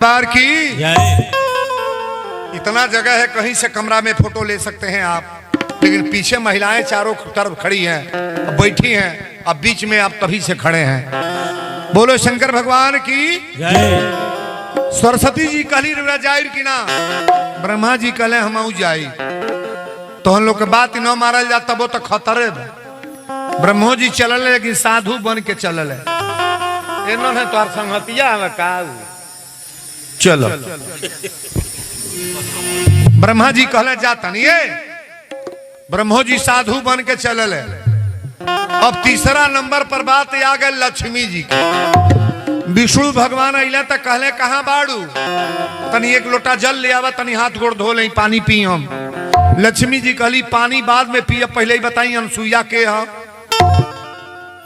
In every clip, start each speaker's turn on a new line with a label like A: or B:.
A: बार की इतना जगह है, कहीं से कमरा में फोटो ले सकते हैं आप, लेकिन पीछे महिलाएं चारों तरफ खड़ी हैं, अब बैठी हैं, अब बीच में आप तभी से खड़े हैं। बोलो शंकर भगवान की जय। सरस्वती जी कहली जाहिर की ना, ब्रह्मा जी कहले हम जाई, तो हम लोग के बात न मारल जा तबो तो खतरे। ब्रह्मो जी चलल लेकिन साधु बन के चलल है, इन्होंने तो संगतिया में का चलो। ब्रह्मा जी कहले जाता नहीं है, ब्रह्मो जी साधु बन के चलल है। अब तीसरा नंबर पर बात आ गई लक्ष्मी जी की। विष्णु भगवान अइले तो कहले कहाँ बाड़ू, तनी एक लोटा जल ले आवा, तनी हाथ गोड़ धो ले, पानी पी हम। लक्ष्मी जी कहली पानी बाद में पिए, पहले ही बताई अनसुईया के है।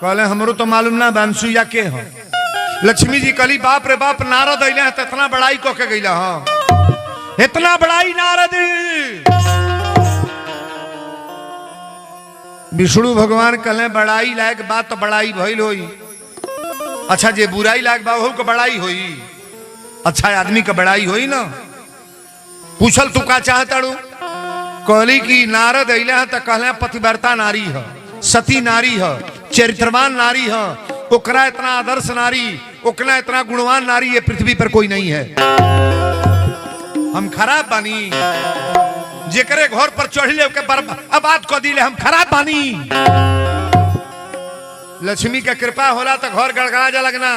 A: कहले हमरो तो मालूम ना अनसुईया के है। लक्ष्मी जी कहली बाप रे बाप, नारद अइले हैं तो इतना बड़ाई को के गइला हाँ, इतना बड़ाई नारद। विष्णु भगवान कहले बड़ाई लायक बात तो बड़ाई भइल होई, अच्छा जे बुराई लायक बा हो के बड़ाई होई, अच्छा आदमी का बड़ाई होई ना। पूछल तू का चाहताड़ू, कहली कि नारद अइले हैं तो कहले पतिव्रता नारी है, सती नारी है, चरित्रवान नारी है, ओकरा इतना आदर्श नारी, ओकरा इतना गुणवान नारी ये पृथ्वी पर कोई नहीं है। हम खराब बानी, जेकरे घर पर चढ़ले के बात कह दिले हम खराब बानी। लक्ष्मी के कृपा होला तो घर गड़गड़ा जा लगना,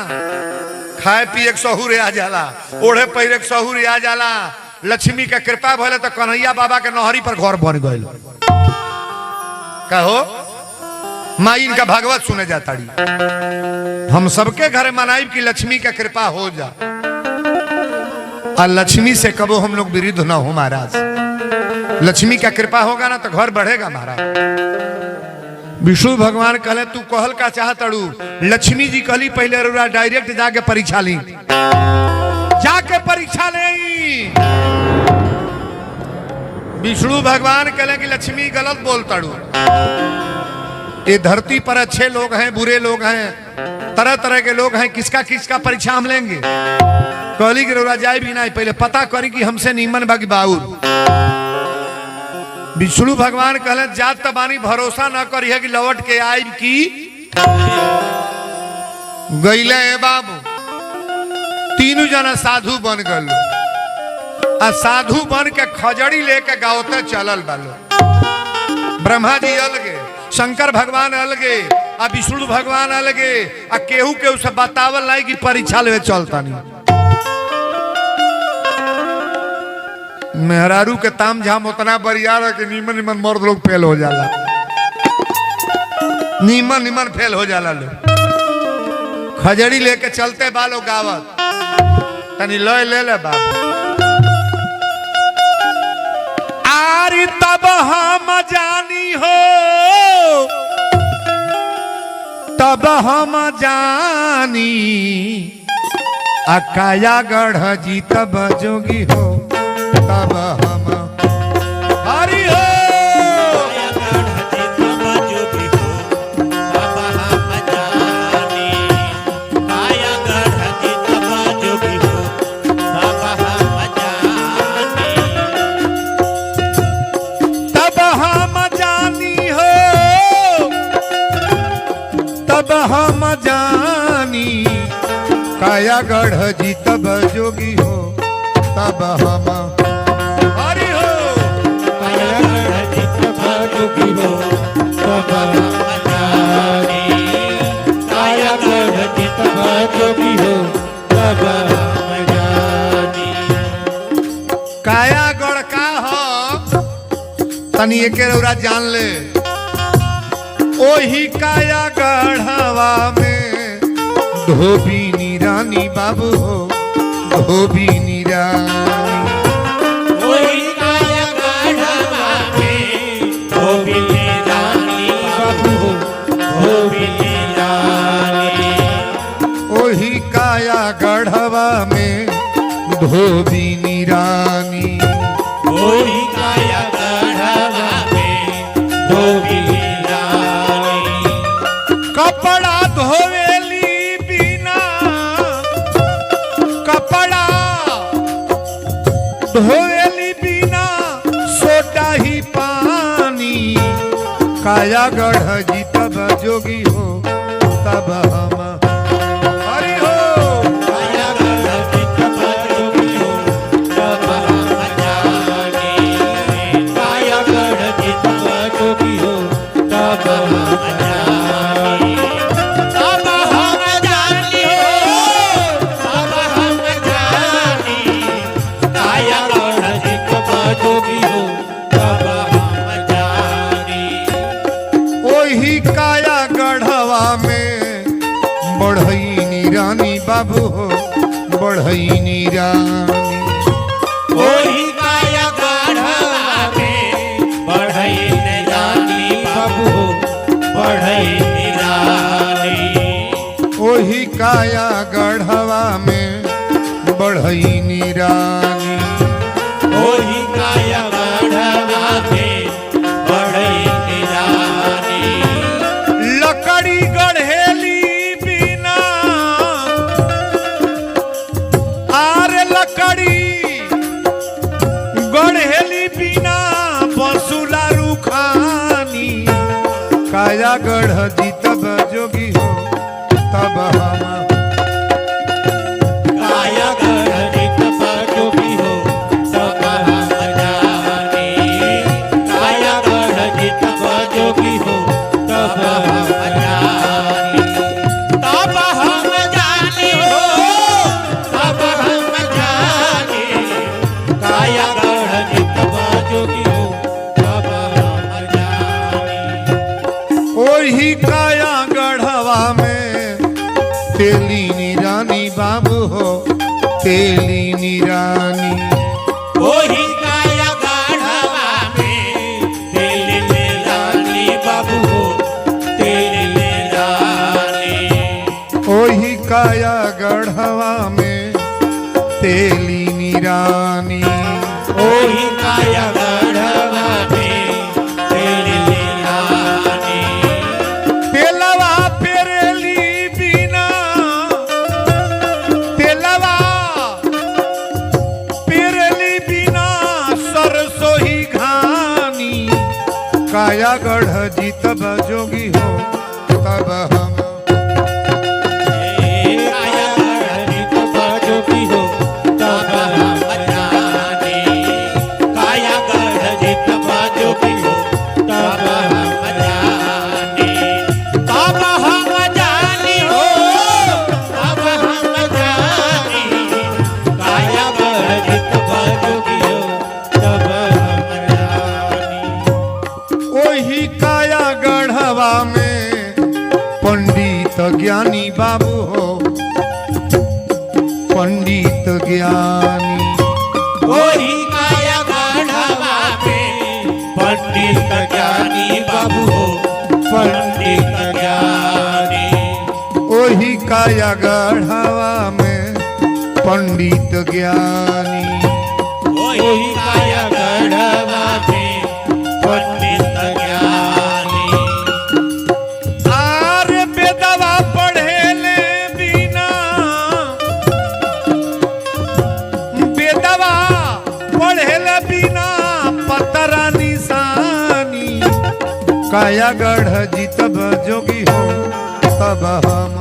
A: खाए पिए के सहूर आ जाला, ओढ़े पहिरे के सहूर आ जाला। लक्ष्मी के कृपा भले तो कन्हैया बाबा के नहरी पर घर बन गए। कहो माई इनका भागवत सुने जाताड़ी, हम सबके घर मनाइब की लक्ष्मी का कृपा हो जा, और लक्ष्मी से कबो हम लोग विरुद्ध ना हो महाराज। लक्ष्मी का कृपा होगा ना तो घर बढ़ेगा महाराज। विष्णु भगवान कहले तू कहल का चाहतड़ू, लक्ष्मी जी कहली पहले रुरा डायरेक्ट जाके परीक्षा ली, जाके परीक्षा ले। विष्णु भगवान कहले कि लक्ष्मी गलत बोलतड़ू, ये धरती पर अच्छे लोग हैं, बुरे लोग हैं, तरह तरह के लोग हैं, किसका किसका परीक्षा हम लेंगे। कहली कि रौरा जाए भी नहीं, पहले पता करी कि हमसे नीमन बाकी बाउर। विष्णु भगवान कहले जात तबानी भरोसा न करी है कि लौट के आइब की गईले बाबू। तीनों जना साधु बन गल, आ साधु बन के खजड़ी लेके गाँवते चलल बालो। ब्रह्मा जी अलगे, शंकर भगवान अलगे, आ विष्णु भगवान अलगे, आ केहू केहू से बतावल नहीं कि परीक्षा ले चलता नहीं। मेहरारू के ताम झाम उतना बरियार है कि नीमन नीमन मर्द लोग फेल हो जाला, नीमन नीमन फेल हो जाला लोग। खजड़ी लेके चलते बालो गावत, तनी लय ले ले बाबा। आरी तब हम जानी हो, तब हम जानी, अकाया गढ़ जी तब जोगी हो, तब हम हरि हो। हम जानी काया गढ़ जी तब जोगी हो, तब हम हरि हो। काया गढ़ जी तब जोगी हो, तब हम जानी, काया गढ़ जी तब जोगी हो, तब हम जानी। काया गढ़ का हो तनी एक रौरा जान ले, ओही काया गढ़वा में धोबी रानी बाबू हो, धोबी रानी। ओही काया गढ़वा में धोबी रानी बाबू हो, धोबी रानी। ओही काया गढ़वा में धोबी रानी, ओही काया गढ़वा में धोबी। कपड़ा धोवेली बिना, कपड़ा धोएली बिना सोटा ही पानी काया गढ़ जी तब जोगी हो तब हम हरि हो
B: काया गढ़ जी तब जोगी हो तब हम जाने काया गढ़ जी तब जोगी हो तब हम जाने तब हम जाने हो तब हम जाने काया गढ़ जी तब जोगी हो तब हम जाने
A: ओही काया गढ़वा में बढ़ई रानी बाबू हो बढ़ई रानी
B: ओही काया गढ़वा में बढ़ई रानी बाबू हो बढ़ई रानी
A: ओही काया गढ़वा में बढ़ई रानी
B: ओही काया गढ़वा में बढ़ई रानी
A: लकड़ी गढ़ेली बिना आरे लकड़ी गढ़ेली बिना बसुला रुखानी काया गढ़ जी तब जोगी हो तब हम
B: काया गढ़ जी तब जोगी हो तब हम जाने काया गढ़ जी तब जोगी हो तब हम जाने तब हम जाने हो तब हम जाने काया गढ़ जी तब जोगी हो तब हम जाने
A: ओही काया गढ़वा में तेली रानी बाबू हो तेली रानी
B: ओही काया गढ़वा में तेली रानी बाबू हो तेली रानी
A: ओही काया गढ़वा में तेली रानी
B: ओही काया गढ़वा में तेली रानी
A: तेलवा पेरेली बिना तेलवा पेरेली बिना सरसों ही घानी काया गढ़ जी तब जोगी हो तब हम
B: काया गढ़ जी तब जोगी हो तब हम जाने काया गढ़ जी तब जोगी हो तब हम जाने तब हम जाने हो तब हम जाने काया गढ़ जी तब जोगी हो तब हम जाने
A: ओही काया गढ़वा में पंडित ज्ञानी बाबू हो पंडित ज्ञानी
B: ओही काया गढ़वा में पंडित ज्ञानी बाबू हो पंडित ज्ञानी
A: ओही काया गढ़वा में पंडित ज्ञानी
B: ओही काया गढ़वा में पंडित ज्ञानी
A: आरे बेदवा पढ़ेले बिना बेदवा पढ़ेले बिना पतरा निशानी काया गढ़ जी तब जोगी हो तब हम